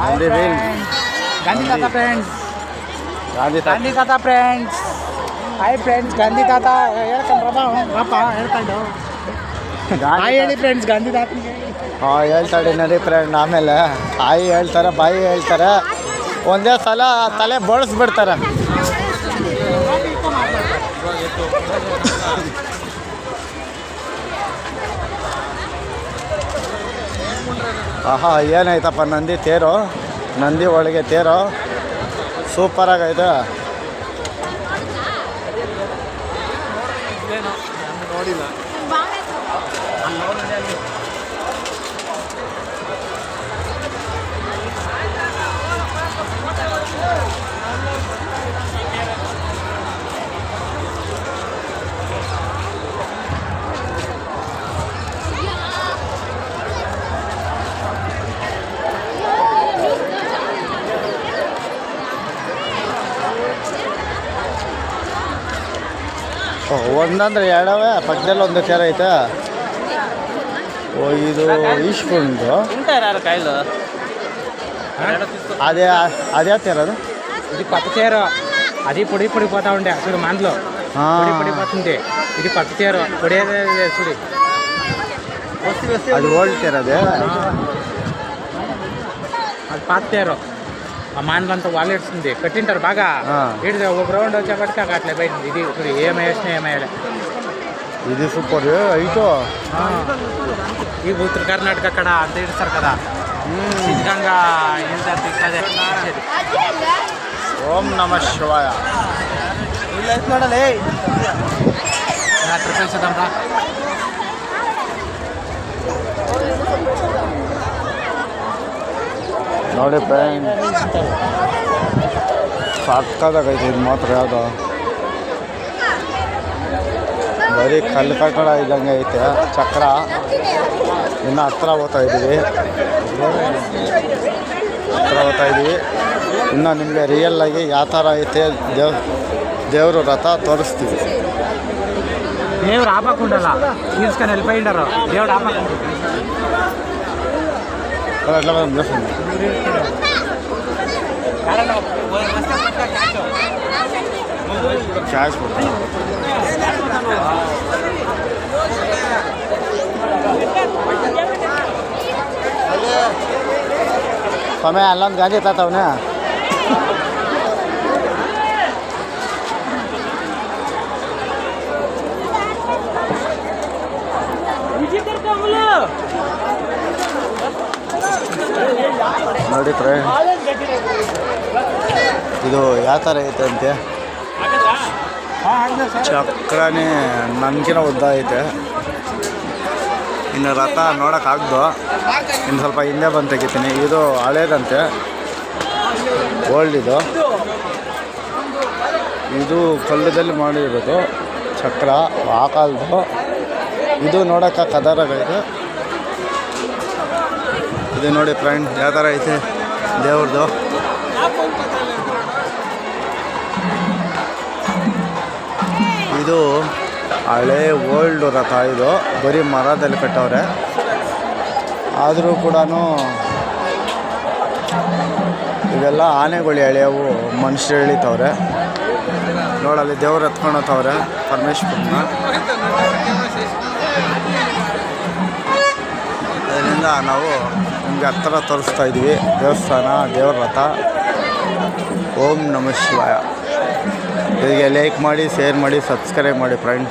Nandi wheel Gandhi ತಾತ friends, Gandhi Gandhi ತಾತ friends. Hi friends, Gandhi ತಾತ ಹೇಳ್ಕೊಂಡು ರಪ್ಪ ಹೇಳ್ಕೊಂಡು ಹಾಯ್ ಹೇಳಿ ಫ್ರೆಂಡ್ಸ್ ಗಾಂಧಿ ತಾತನಿಗೆ. ಹಾಂ ಹೇಳ್ತಾಳೆ ನಡಿ ಫ್ರೆಂಡ್. ಆಮೇಲೆ ತಾಯಿ ಹೇಳ್ತಾರೆ, ಬಾಯಿ ಹೇಳ್ತಾರೆ, ಒಂದೇ ಸಲ ತಲೆ ಬೋಳಿಸ್ಬಿಡ್ತಾರೆ. ಆಹಾ ಏನಾಯ್ತಪ್ಪ ನಂದಿ ತೇರು, ನಂದಿ ಒಳಗೆ ತೇರು ಸೂಪರಾಗೈತೆ. ನೋಡಿಲ್ಲ ಒಂದಂದ್ರೆ ಎರಡವೇ ಪಕ್ಕದಲ್ಲಿ ಒಂದು ತೇರ ಐತೆ. ಓ ಇದು ಈಶ್ವರಂದು ಕಾಯಿಲು అదే అదే తీరదు. ఇది కొత్త చీర, అది పొడి పొడిపోతా ఉండే చూడు మందులో పొడి పొడిపోతుంది. ఇది కొత్త చీర పొడి చూడు, అది ఓల్డ్ తీర, అదే అది పాత చీర. ఆ మాండ్లంతా వాళ్ళు ఏడుస్తుంది పెట్టింటారు బాగా ఏడు ఒక రౌండ్ వచ్చేపటికి అట్లా పోయింది. ఇది ఇప్పుడు ఏమేసినా ఏమేయాలి. ఇది సూపర్ ఐటో. ఈ ఉత్తర కర్ణాటక అక్కడ అంత ఇస్తారు కదా, సిద్ధంగా ఓం నమ శివాయ. ಮಾಡಲೇ ಕಳಿಸೋದಮ್ರ. ನೋಡಿ ಫ್ರೆಂಡ್, ಸಕ್ಕದಾಗೈತೆ ಇದು ಮಾತ್ರ. ಯಾವುದು ಬರೀ ಕಲ್ಲು ಕಟ್ಟಡ ಇದ್ದಂಗೆ ಐತೆ. ಚಕ್ರ ಇನ್ನು ಹತ್ರ ಹೋಗ್ತಾ ಇದ್ದೀವಿ, ಇನ್ನು ನಿಮಗೆ ರಿಯಲ್ಲಾಗಿ ಯಾವ ಥರ ಐತೆ ದೇವ್ರ ರಥ ತೋರಿಸ್ತೀವಿ. దేవుడు ఆపకుండాల తీసుకొని వెళ్ళిపోయిండారు. దేవుడు ఆపకుండా ಕ್ಯಾಶ್ ಸಮಯ ಅಲ್ಲೊಂದು ಗಾಂಧಿ ತಾತವನ ನೋಡಿ ಫ್ರೆಂಡ್, ಇದು ಯಾವ ಥರ ಐತೆ ಅಂತೆ. ಚಕ್ರನೇ ನನಗಿನ ಉದ್ದ ಐತೆ. ಇನ್ನು ರಥ ನೋಡೋಕ್ಕಾಗ್ದು, ಇನ್ನು ಸ್ವಲ್ಪ ಹಿಂದೆ ಬಂದು ತೆಗಿತೀನಿ. ಇದು ಹಳೇದಂತೆ, ಓಲ್ಡ್ ಇದು. ಇದು ಕಲ್ಲದಲ್ಲಿ ಮಾಡಿರೋದು ಚಕ್ರ ಆ ಕಾಲದ್ದು. ಇದು ನೋಡೋಕೆ ಕದರಾಗೈತೆ. ಇದು ನೋಡಿ ಫ್ರೆಂಡ್ ಯಾವ ಥರ ಐತೆ ದೇವ್ರದ್ದು. ಇದು ಹಳೇ ಓಲ್ಡ್ ರಥ. ಇದು ಬರೀ ಮರದಲ್ಲಿ ಕಟ್ಟವ್ರೆ, ಆದರೂ ಕೂಡ ಇವೆಲ್ಲ ಆನೆಗಳು ಎಳೆಯವು, ಮನುಷ್ಯರು ಎಳಿತವ್ರೆ. ನೋಡಲ್ಲಿ ದೇವ್ರು ಎತ್ಕೊಂಡೋತವ್ರೆ ಪರಮೇಶ್ವರನ. ಅದರಿಂದ ನಾವು ನಿಮಗೆ ಹತ್ತಿರ ತೋರಿಸ್ತಾ ಇದ್ವಿ ದೇವಸ್ಥಾನ, ದೇವ್ರ ರಥ. ಓಂ ನಮಃ ಶಿವಾಯ. ಇದಕ್ಕೆ ಲೈಕ್ ಮಾಡಿ, ಶೇರ್ ಮಾಡಿ, ಸಬ್ಸ್ಕ್ರೈಬ್ ಮಾಡಿ ಫ್ರೆಂಡ್.